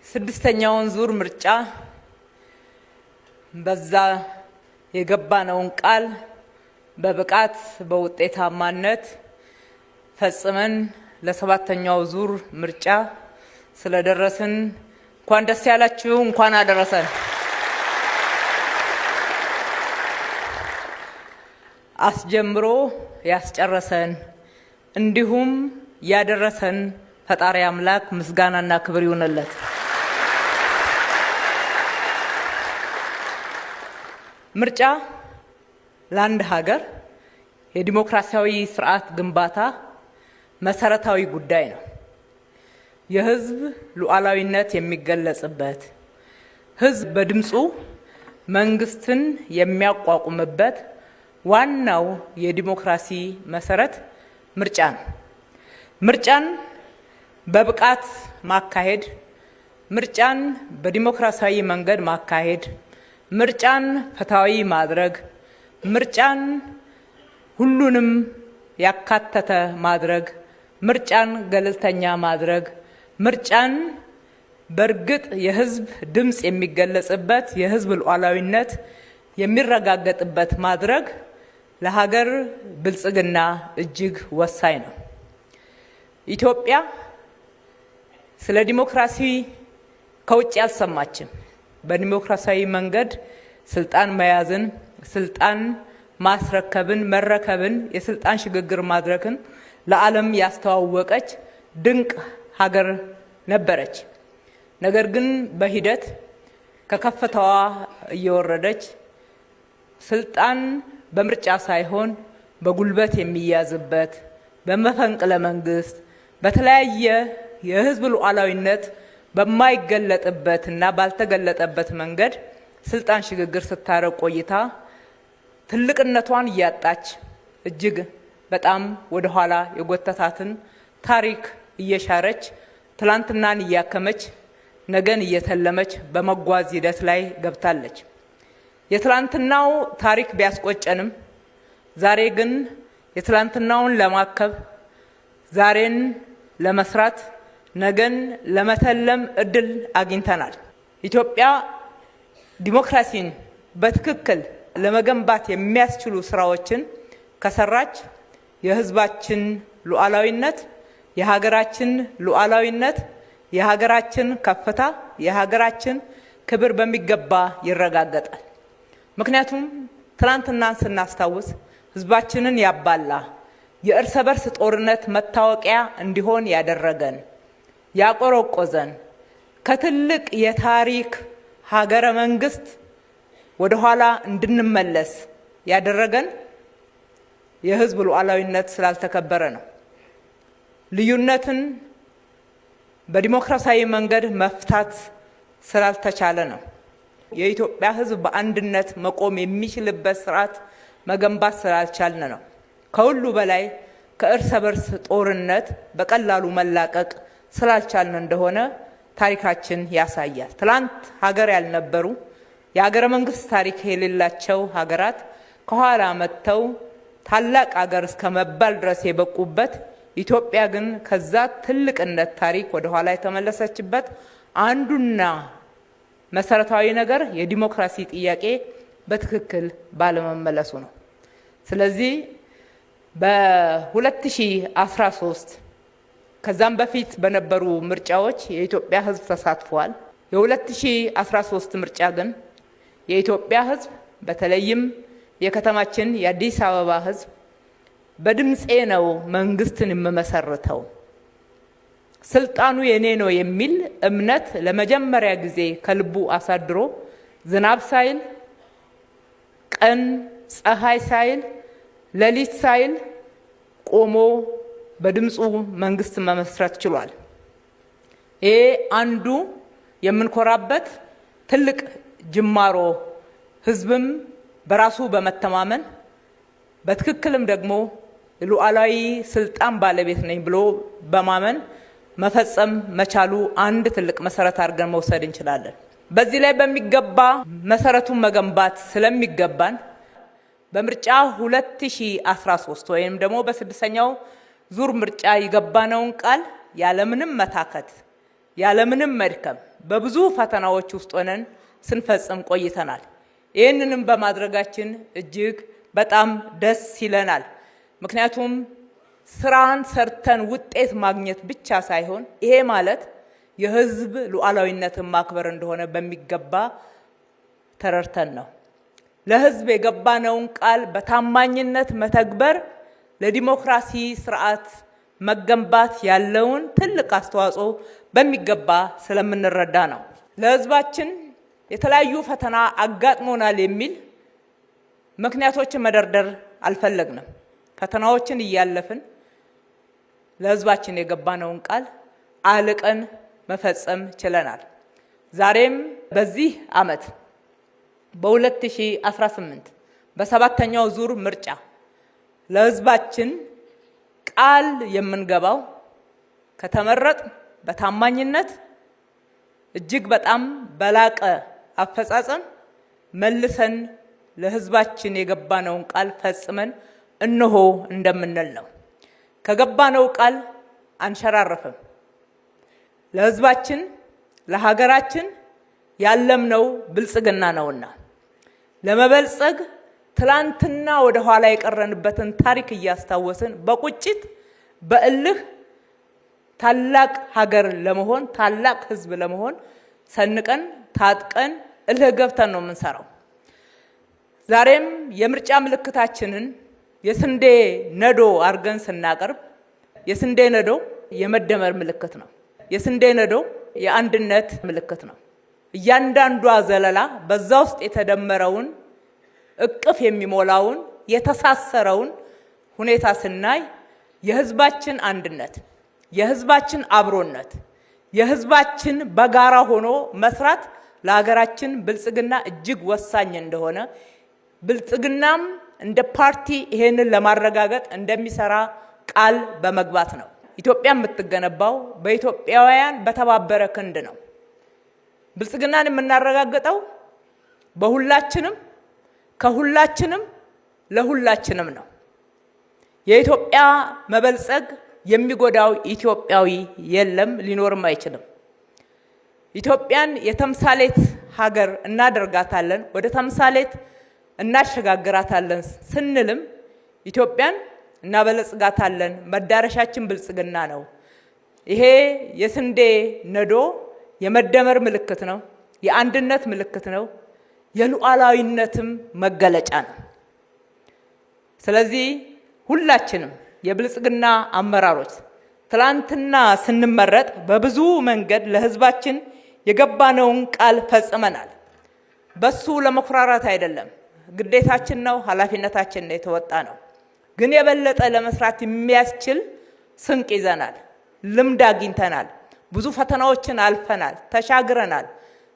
ስድስተኛውን ዙር ምርጫ በዛ የገባነውን ቃል በብቃት በውጤታማነት ፈጽመን ለሰባተኛው ዙር ምርጫ ስለደረስን እንኳን ደስ ያላችሁ እንኳን አደረሰን። አስጀምሮ ያስጨረሰን እንዲሁም ያደረሰን ፈጣሪ አምላክ ምስጋናና ክብር ይሁንለት። ምርጫ ለአንድ ሀገር የዲሞክራሲያዊ ስርዓት ግንባታ መሰረታዊ ጉዳይ ነው። የህዝብ ሉዓላዊነት የሚገለጽበት፣ ህዝብ በድምጹ መንግስትን የሚያቋቁምበት ዋናው የዲሞክራሲ መሰረት ምርጫ ነው። ምርጫን በብቃት ማካሄድ፣ ምርጫን በዲሞክራሲያዊ መንገድ ማካሄድ፣ ምርጫን ፍትሃዊ ማድረግ፣ ምርጫን ሁሉንም ያካተተ ማድረግ፣ ምርጫን ገለልተኛ ማድረግ፣ ምርጫን በርግጥ የህዝብ ድምጽ የሚገለጽበት የህዝብ ሉዓላዊነት የሚረጋገጥበት ማድረግ ለሀገር ብልጽግና እጅግ ወሳኝ ነው። ኢትዮጵያ ስለ ዲሞክራሲ ከውጭ አልሰማችም። በዲሞክራሲያዊ መንገድ ስልጣን መያዝን፣ ስልጣን ማስረከብን፣ መረከብን፣ የስልጣን ሽግግር ማድረግን ለዓለም ያስተዋወቀች ድንቅ ሀገር ነበረች። ነገር ግን በሂደት ከከፍታዋ እየወረደች ስልጣን በምርጫ ሳይሆን በጉልበት የሚያዝበት፣ በመፈንቅለ መንግስት፣ በተለያየ የህዝብ ሉዓላዊነት በማይገለጥበትና ባልተገለጠበት መንገድ ስልጣን ሽግግር ስታረቅ ቆይታ ትልቅነቷን እያጣች እጅግ በጣም ወደ ኋላ የጎተታትን ታሪክ እየሻረች ትላንትናን እያከመች ነገን እየተለመች በመጓዝ ሂደት ላይ ገብታለች። የትላንትናው ታሪክ ቢያስቆጨንም ዛሬ ግን የትላንትናውን ለማከብ ዛሬን ለመስራት ነገን ለመተለም እድል አግኝተናል። ኢትዮጵያ ዲሞክራሲን በትክክል ለመገንባት የሚያስችሉ ስራዎችን ከሰራች የህዝባችን ሉዓላዊነት፣ የሀገራችን ሉዓላዊነት፣ የሀገራችን ከፍታ፣ የሀገራችን ክብር በሚገባ ይረጋገጣል። ምክንያቱም ትናንትናን ስናስታውስ ህዝባችንን ያባላ የእርስ በርስ ጦርነት መታወቂያ እንዲሆን ያደረገን ያቆረቆዘን ከትልቅ የታሪክ ሀገረ መንግስት ወደ ኋላ እንድንመለስ ያደረገን የህዝብ ሉዓላዊነት ስላልተከበረ ነው። ልዩነትን በዲሞክራሲያዊ መንገድ መፍታት ስላልተቻለ ነው። የኢትዮጵያ ህዝብ በአንድነት መቆም የሚችልበት ስርዓት መገንባት ስላልቻልን ነው። ከሁሉ በላይ ከእርስ በርስ ጦርነት በቀላሉ መላቀቅ ስላልቻልን እንደሆነ ታሪካችን ያሳያል። ትላንት ሀገር ያልነበሩ የሀገረ መንግስት ታሪክ የሌላቸው ሀገራት ከኋላ መጥተው ታላቅ ሀገር እስከ መባል ድረስ የበቁበት፣ ኢትዮጵያ ግን ከዛ ትልቅነት ታሪክ ወደ ኋላ የተመለሰችበት አንዱና መሰረታዊ ነገር የዲሞክራሲ ጥያቄ በትክክል ባለመመለሱ ነው። ስለዚህ በ2013 ከዛም በፊት በነበሩ ምርጫዎች የኢትዮጵያ ህዝብ ተሳትፏል። የ2013 ምርጫ ግን የኢትዮጵያ ህዝብ በተለይም የከተማችን የአዲስ አበባ ህዝብ በድምጼ ነው መንግስትን የምመሰርተው፣ ስልጣኑ የኔ ነው የሚል እምነት ለመጀመሪያ ጊዜ ከልቡ አሳድሮ ዝናብ ሳይል ቀን ፀሐይ ሳይል ሌሊት ሳይል ቆሞ በድምፁ መንግስት መመስረት ችሏል። ይሄ አንዱ የምንኮራበት ትልቅ ጅማሮ ህዝብም በራሱ በመተማመን በትክክልም ደግሞ ሉዓላዊ ስልጣን ባለቤት ነኝ ብሎ በማመን መፈጸም መቻሉ አንድ ትልቅ መሰረት አድርገን መውሰድ እንችላለን። በዚህ ላይ በሚገባ መሰረቱን መገንባት ስለሚገባን በምርጫ 2013 ወይም ደግሞ በስድስተኛው ዙር ምርጫ የገባነውን ቃል ያለምንም መታከት ያለምንም መድከም በብዙ ፈተናዎች ውስጥ ሆነን ስንፈጽም ቆይተናል። ይህንንም በማድረጋችን እጅግ በጣም ደስ ይለናል። ምክንያቱም ስራን ሰርተን ውጤት ማግኘት ብቻ ሳይሆን ይሄ ማለት የህዝብ ሉዓላዊነትን ማክበር እንደሆነ በሚገባ ተረድተን ነው። ለህዝብ የገባነውን ቃል በታማኝነት መተግበር ለዲሞክራሲ ስርዓት መገንባት ያለውን ትልቅ አስተዋጽኦ በሚገባ ስለምንረዳ ነው። ለህዝባችን የተለያዩ ፈተና አጋጥሞናል የሚል ምክንያቶችን መደርደር አልፈለግንም። ፈተናዎችን እያለፍን ለህዝባችን የገባነውን ቃል አልቀን መፈጸም ችለናል። ዛሬም በዚህ ዓመት በ2018 በሰባተኛው ዙር ምርጫ ለህዝባችን ቃል የምንገባው ከተመረጥ በታማኝነት እጅግ በጣም በላቀ አፈጻጸም መልሰን ለህዝባችን የገባነውን ቃል ፈጽመን እነሆ እንደምንል ነው። ከገባነው ቃል አንሸራረፍም። ለህዝባችን ለሀገራችን ያለምነው ብልጽግና ነውና ለመበልጸግ ትላንትና ወደ ኋላ የቀረንበትን ታሪክ እያስታወስን በቁጭት በእልህ ታላቅ ሀገር ለመሆን ታላቅ ህዝብ ለመሆን ሰንቀን ታጥቀን እልህ ገብተን ነው የምንሰራው። ዛሬም የምርጫ ምልክታችንን የስንዴ ነዶ አድርገን ስናቀርብ የስንዴ ነዶ የመደመር ምልክት ነው። የስንዴ ነዶ የአንድነት ምልክት ነው። እያንዳንዷ ዘለላ በዛ ውስጥ የተደመረውን እቅፍ የሚሞላውን የተሳሰረውን ሁኔታ ስናይ የህዝባችን አንድነት፣ የህዝባችን አብሮነት፣ የህዝባችን በጋራ ሆኖ መስራት ለሀገራችን ብልጽግና እጅግ ወሳኝ እንደሆነ ብልጽግናም እንደ ፓርቲ ይሄንን ለማረጋገጥ እንደሚሰራ ቃል በመግባት ነው። ኢትዮጵያ የምትገነባው በኢትዮጵያውያን በተባበረ ክንድ ነው። ብልጽግናን የምናረጋግጠው በሁላችንም ከሁላችንም ለሁላችንም ነው። የኢትዮጵያ መበልጸግ የሚጎዳው ኢትዮጵያዊ የለም፣ ሊኖርም አይችልም። ኢትዮጵያን የተምሳሌት ሀገር እናደርጋታለን፣ ወደ ተምሳሌት እናሸጋግራታለን ስንልም ኢትዮጵያን እናበለጽጋታለን። መዳረሻችን ብልጽግና ነው። ይሄ የስንዴ ነዶ የመደመር ምልክት ነው፣ የአንድነት ምልክት ነው፣ የሉዓላዊነትም መገለጫ ነው። ስለዚህ ሁላችንም የብልጽግና አመራሮች ትላንትና ስንመረጥ በብዙ መንገድ ለህዝባችን የገባነውን ቃል ፈጽመናል። በሱ ለመኩራራት አይደለም፣ ግዴታችን ነው፣ ኃላፊነታችን ነው፣ የተወጣ ነው። ግን የበለጠ ለመስራት የሚያስችል ስንቅ ይዘናል፣ ልምድ አግኝተናል፣ ብዙ ፈተናዎችን አልፈናል፣ ተሻግረናል።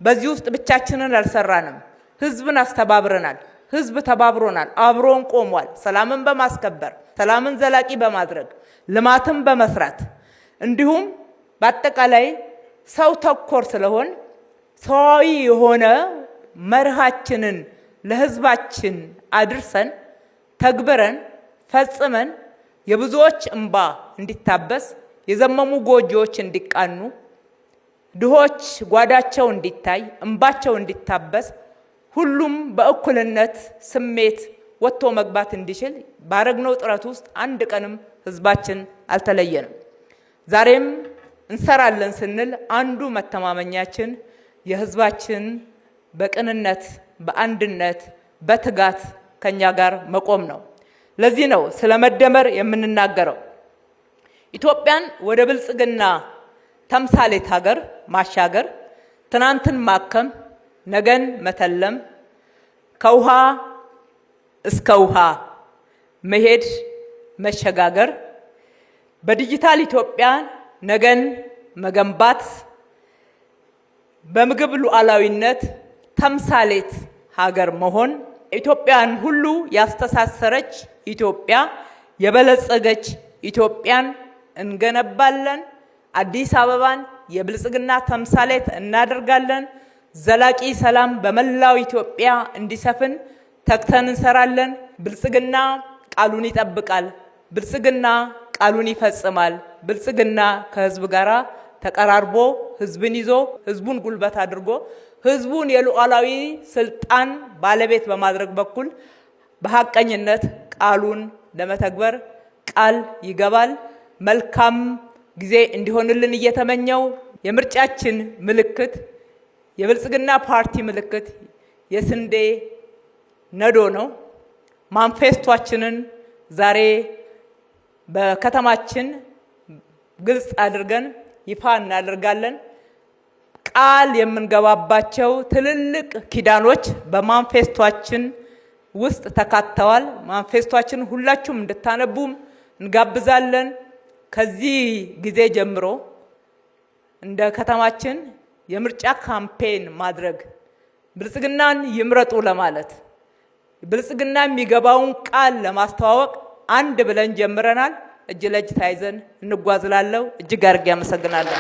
በዚህ ውስጥ ብቻችንን አልሰራንም፣ ህዝብን አስተባብረናል። ህዝብ ተባብሮናል፣ አብሮን ቆሟል። ሰላምን በማስከበር ሰላምን ዘላቂ በማድረግ ልማትን በመስራት እንዲሁም በአጠቃላይ ሰው ተኮር ስለሆን ሰዋዊ የሆነ መርሃችንን ለህዝባችን አድርሰን ተግብረን ፈጽመን የብዙዎች እንባ እንዲታበስ፣ የዘመሙ ጎጆዎች እንዲቃኑ፣ ድሆች ጓዳቸው እንዲታይ፣ እንባቸው እንዲታበስ፣ ሁሉም በእኩልነት ስሜት ወጥቶ መግባት እንዲችል ባረግነው ጥረት ውስጥ አንድ ቀንም ህዝባችን አልተለየንም። ዛሬም እንሰራለን ስንል አንዱ መተማመኛችን የህዝባችን በቅንነት በአንድነት በትጋት ከኛ ጋር መቆም ነው። ለዚህ ነው ስለ መደመር የምንናገረው። ኢትዮጵያን ወደ ብልጽግና ተምሳሌት ሀገር ማሻገር፣ ትናንትን ማከም፣ ነገን መተለም፣ ከውሃ እስከ ውሃ መሄድ መሸጋገር፣ በዲጂታል ኢትዮጵያ ነገን መገንባት፣ በምግብ ሉዓላዊነት ተምሳሌት ሀገር መሆን፣ ኢትዮጵያን ሁሉ ያስተሳሰረች ኢትዮጵያ፣ የበለጸገች ኢትዮጵያን እንገነባለን። አዲስ አበባን የብልጽግና ተምሳሌት እናደርጋለን። ዘላቂ ሰላም በመላው ኢትዮጵያ እንዲሰፍን ተግተን እንሰራለን። ብልጽግና ቃሉን ይጠብቃል። ብልጽግና ቃሉን ይፈጽማል። ብልጽግና ከህዝብ ጋር ተቀራርቦ ህዝብን ይዞ ህዝቡን ጉልበት አድርጎ ህዝቡን የሉዓላዊ ስልጣን ባለቤት በማድረግ በኩል በሐቀኝነት ቃሉን ለመተግበር ቃል ይገባል። መልካም ጊዜ እንዲሆንልን እየተመኘው የምርጫችን ምልክት የብልጽግና ፓርቲ ምልክት የስንዴ ነዶ ነው። ማንፌስቷችንን ዛሬ በከተማችን ግልጽ አድርገን ይፋ እናደርጋለን። ቃል የምንገባባቸው ትልልቅ ኪዳኖች በማንፌስቷችን ውስጥ ተካተዋል። ማንፌስቷችን ሁላችሁም እንድታነቡም እንጋብዛለን። ከዚህ ጊዜ ጀምሮ እንደ ከተማችን የምርጫ ካምፔን ማድረግ ብልጽግናን ይምረጡ ለማለት ብልጽግና የሚገባውን ቃል ለማስተዋወቅ አንድ ብለን ጀምረናል። እጅ ለእጅ ታይዘን እንጓዝላለሁ። እጅግ አድርጌ አመሰግናለሁ።